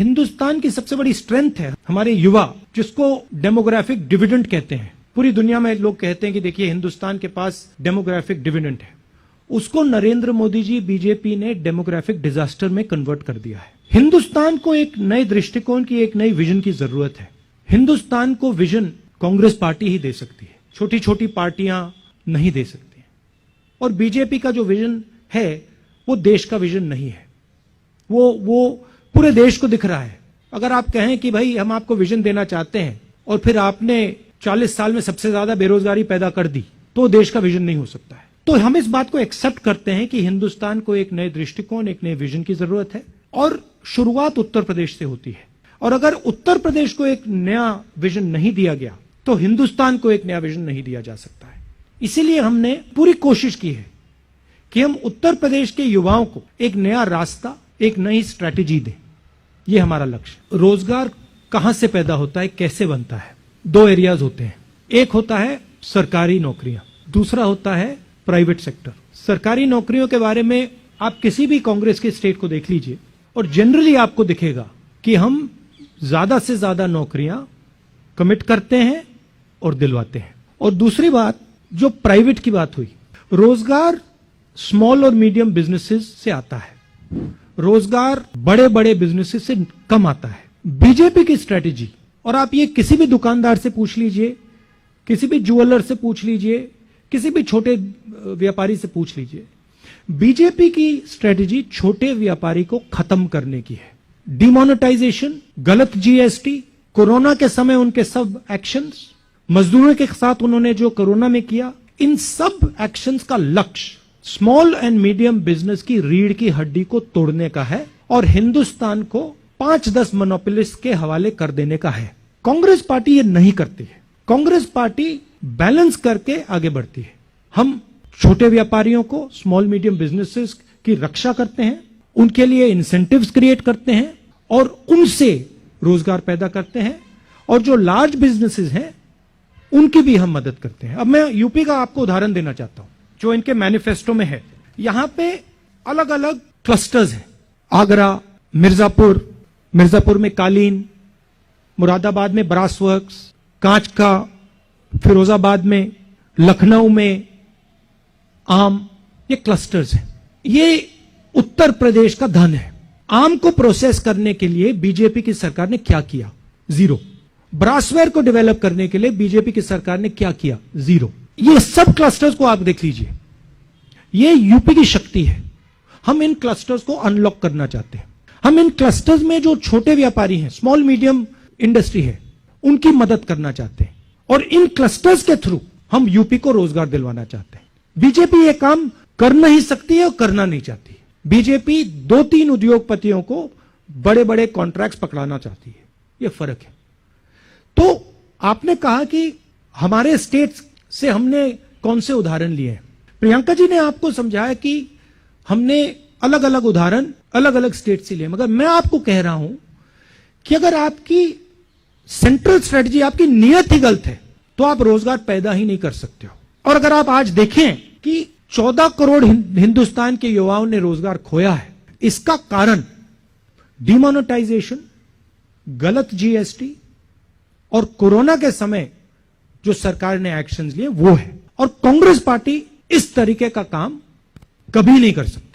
हिंदुस्तान की सबसे बड़ी स्ट्रेंथ है हमारे युवा, जिसको डेमोग्राफिक डिविडेंड कहते हैं। पूरी दुनिया में लोग कहते हैं कि देखिए हिंदुस्तान के पास डेमोग्राफिक डिविडेंड है। उसको नरेंद्र मोदी जी बीजेपी ने डेमोग्राफिक डिजास्टर में कन्वर्ट कर दिया है। हिंदुस्तान को एक नए दृष्टिकोण की, एक नई विजन की जरूरत है। हिंदुस्तान को विजन कांग्रेस पार्टी ही दे सकती है, छोटी छोटी पार्टियां नहीं दे सकती। और बीजेपी का जो विजन है वो देश का विजन नहीं है, वो पूरे देश को दिख रहा है। अगर आप कहें कि भाई हम आपको विजन देना चाहते हैं और फिर आपने 40 साल में सबसे ज्यादा बेरोजगारी पैदा कर दी, तो देश का विजन नहीं हो सकता है। तो हम इस बात को एक्सेप्ट करते हैं कि हिंदुस्तान को एक नए दृष्टिकोण, एक नए विजन की जरूरत है और शुरुआत उत्तर प्रदेश से होती है। और अगर उत्तर प्रदेश को एक नया विजन नहीं दिया गया तो हिंदुस्तान को एक नया विजन नहीं दिया जा सकता है। इसीलिए हमने पूरी कोशिश की है कि हम उत्तर प्रदेश के युवाओं को एक नया रास्ता, एक नई स्ट्रैटेजी दें। यह हमारा लक्ष्य। रोजगार कहां से पैदा होता है, कैसे बनता है? दो एरियाज होते हैं। एक होता है सरकारी नौकरियां, दूसरा होता है प्राइवेट सेक्टर। सरकारी नौकरियों के बारे में आप किसी भी कांग्रेस के स्टेट को देख लीजिए और जनरली आपको दिखेगा कि हम ज्यादा से ज्यादा नौकरियां कमिट करते हैं और दिलवाते हैं। और दूसरी बात, जो प्राइवेट की बात हुई, रोजगार स्मॉल और मीडियम बिजनेसेस से आता है, रोजगार बड़े बड़े बिजनेसेस से कम आता है। बीजेपी की स्ट्रेटेजी, और आप ये किसी भी दुकानदार से पूछ लीजिए, किसी भी ज्वेलर से पूछ लीजिए, किसी भी छोटे व्यापारी से पूछ लीजिए, बीजेपी की स्ट्रेटेजी छोटे व्यापारी को खत्म करने की है। डिमोनेटाइजेशन, गलत जीएसटी, कोरोना के समय उनके सब एक्शंस, मजदूरों के साथ उन्होंने जो कोरोना में किया, इन सब एक्शंस का लक्ष्य स्मॉल एंड मीडियम बिजनेस की रीढ़ की हड्डी को तोड़ने का है और हिंदुस्तान को 5-10 मोनोपोलिस्ट के हवाले कर देने का है। कांग्रेस पार्टी ये नहीं करती है। कांग्रेस पार्टी बैलेंस करके आगे बढ़ती है। हम छोटे व्यापारियों को, स्मॉल मीडियम बिजनेसेस की रक्षा करते हैं, उनके लिए इंसेंटिव्स क्रिएट करते हैं और उनसे रोजगार पैदा करते हैं। और जो लार्ज बिजनेसेस हैं उनकी भी हम मदद करते हैं। अब मैं यूपी का आपको उदाहरण देना चाहता हूं, जो इनके मैनिफेस्टो में है। यहां पे अलग अलग क्लस्टर्स हैं। आगरा, मिर्जापुर में कालीन, मुरादाबाद में ब्रास वर्क्स, कांच का, फिरोजाबाद में, लखनऊ में आम, ये क्लस्टर्स हैं। ये उत्तर प्रदेश का धन है। आम को प्रोसेस करने के लिए बीजेपी की सरकार ने क्या किया? जीरो। ब्रासवेयर को डेवलप करने के लिए बीजेपी की सरकार ने क्या किया? जीरो। ये सब क्लस्टर्स को आप देख लीजिए। ये यूपी की शक्ति है। हम इन क्लस्टर्स को अनलॉक करना चाहते हैं। हम इन क्लस्टर्स में जो छोटे व्यापारी हैं, स्मॉल मीडियम इंडस्ट्री है, उनकी मदद करना चाहते हैं और इन क्लस्टर्स के थ्रू हम यूपी को रोजगार दिलवाना चाहते हैं। बीजेपी ये काम कर नहीं सकती है और करना नहीं चाहती। बीजेपी 2-3 उद्योगपतियों को बड़े बड़े कॉन्ट्रैक्ट्स पकड़ाना चाहती है। ये फर्क है। तो आपने कहा कि हमारे स्टेट्स से हमने कौन से उदाहरण लिए हैं। प्रियंका जी ने आपको समझाया कि हमने अलग अलग उदाहरण अलग अलग स्टेट से लिए, मगर मैं आपको कह रहा हूं कि अगर आपकी सेंट्रल स्ट्रेटजी, आपकी नीयत ही गलत है, तो आप रोजगार पैदा ही नहीं कर सकते हो। और अगर आप आज देखें कि 14 करोड़ हिंदुस्तान के युवाओं ने रोजगार खोया है, इसका कारण डिमोनेटाइजेशन, गलत जीएसटी और कोरोना के समय जो सरकार ने एक्शंस लिए वो है। और कांग्रेस पार्टी इस तरीके का काम कभी नहीं कर सकती।